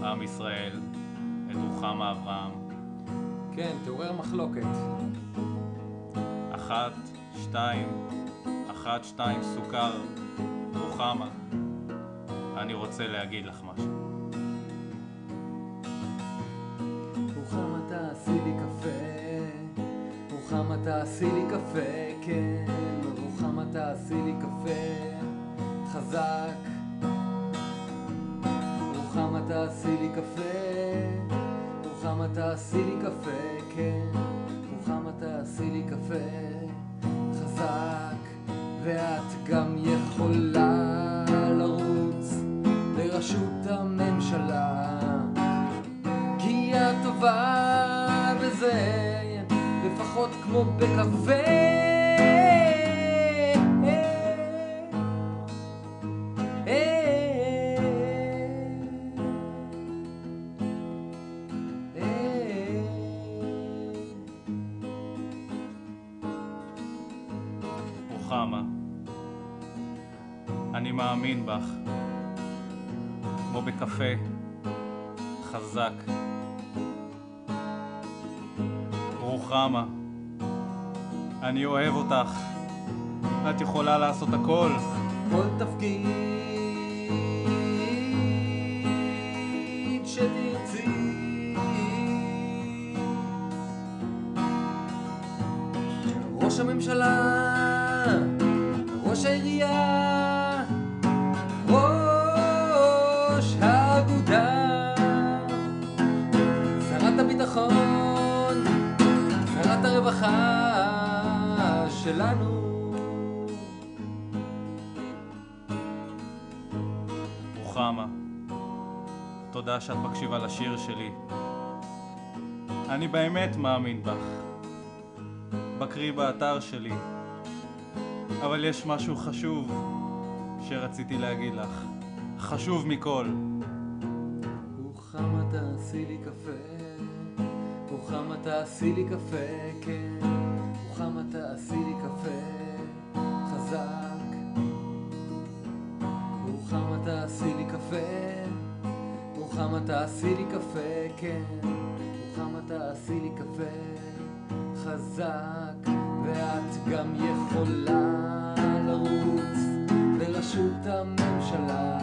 עם ישראל, את רוחמה אברהם. כן, תעורר מחלוקת. 1, 2 סוכר, רוחמה, אני רוצה להגיד לך משהו. רוחמה תעשי לי קפה, רוחמה תעשי לי קפה, כן, רוחמה תעשי לי קפה, חזק. רוחמה תעשי לי קפה, רוחמה תעשי לי קפה, כן, רוחמה תעשי לי קפה, חזק. ואת גם יכולה לרוץ לראשות הממשלה, כי את טובה בזה, לפחות כמו בקפה. רוחמה, אני מאמין בך, כמו בקפה, חזק. רוחמה, אני אוהב אותך, את יכולה לעשות הכל. כל תפקיד שתרצי, ראש הממשלה, ראש העירייה, ראש האגודה, שרת הביטחון, שרת הרווחה שלנו. רוחמה, תודה שאת מקשיבה לשיר שלי. אני באמת מאמין בך. בקרי באתר שלי. אבל יש משהו חשוב שרציתי להגיד לך. חשוב מכל. רוחמה תעשי לי קפה, רוחמה תעשי לי קפה, כן, רוחמה תעשי לי קפה, חזק. רוחמה תעשי לי קפה, רוחמה תעשי לי קפה, כן, רוחמה תעשי לי קפה, חזק. ואת גם יכולה לרוץ לראשות הממשלה,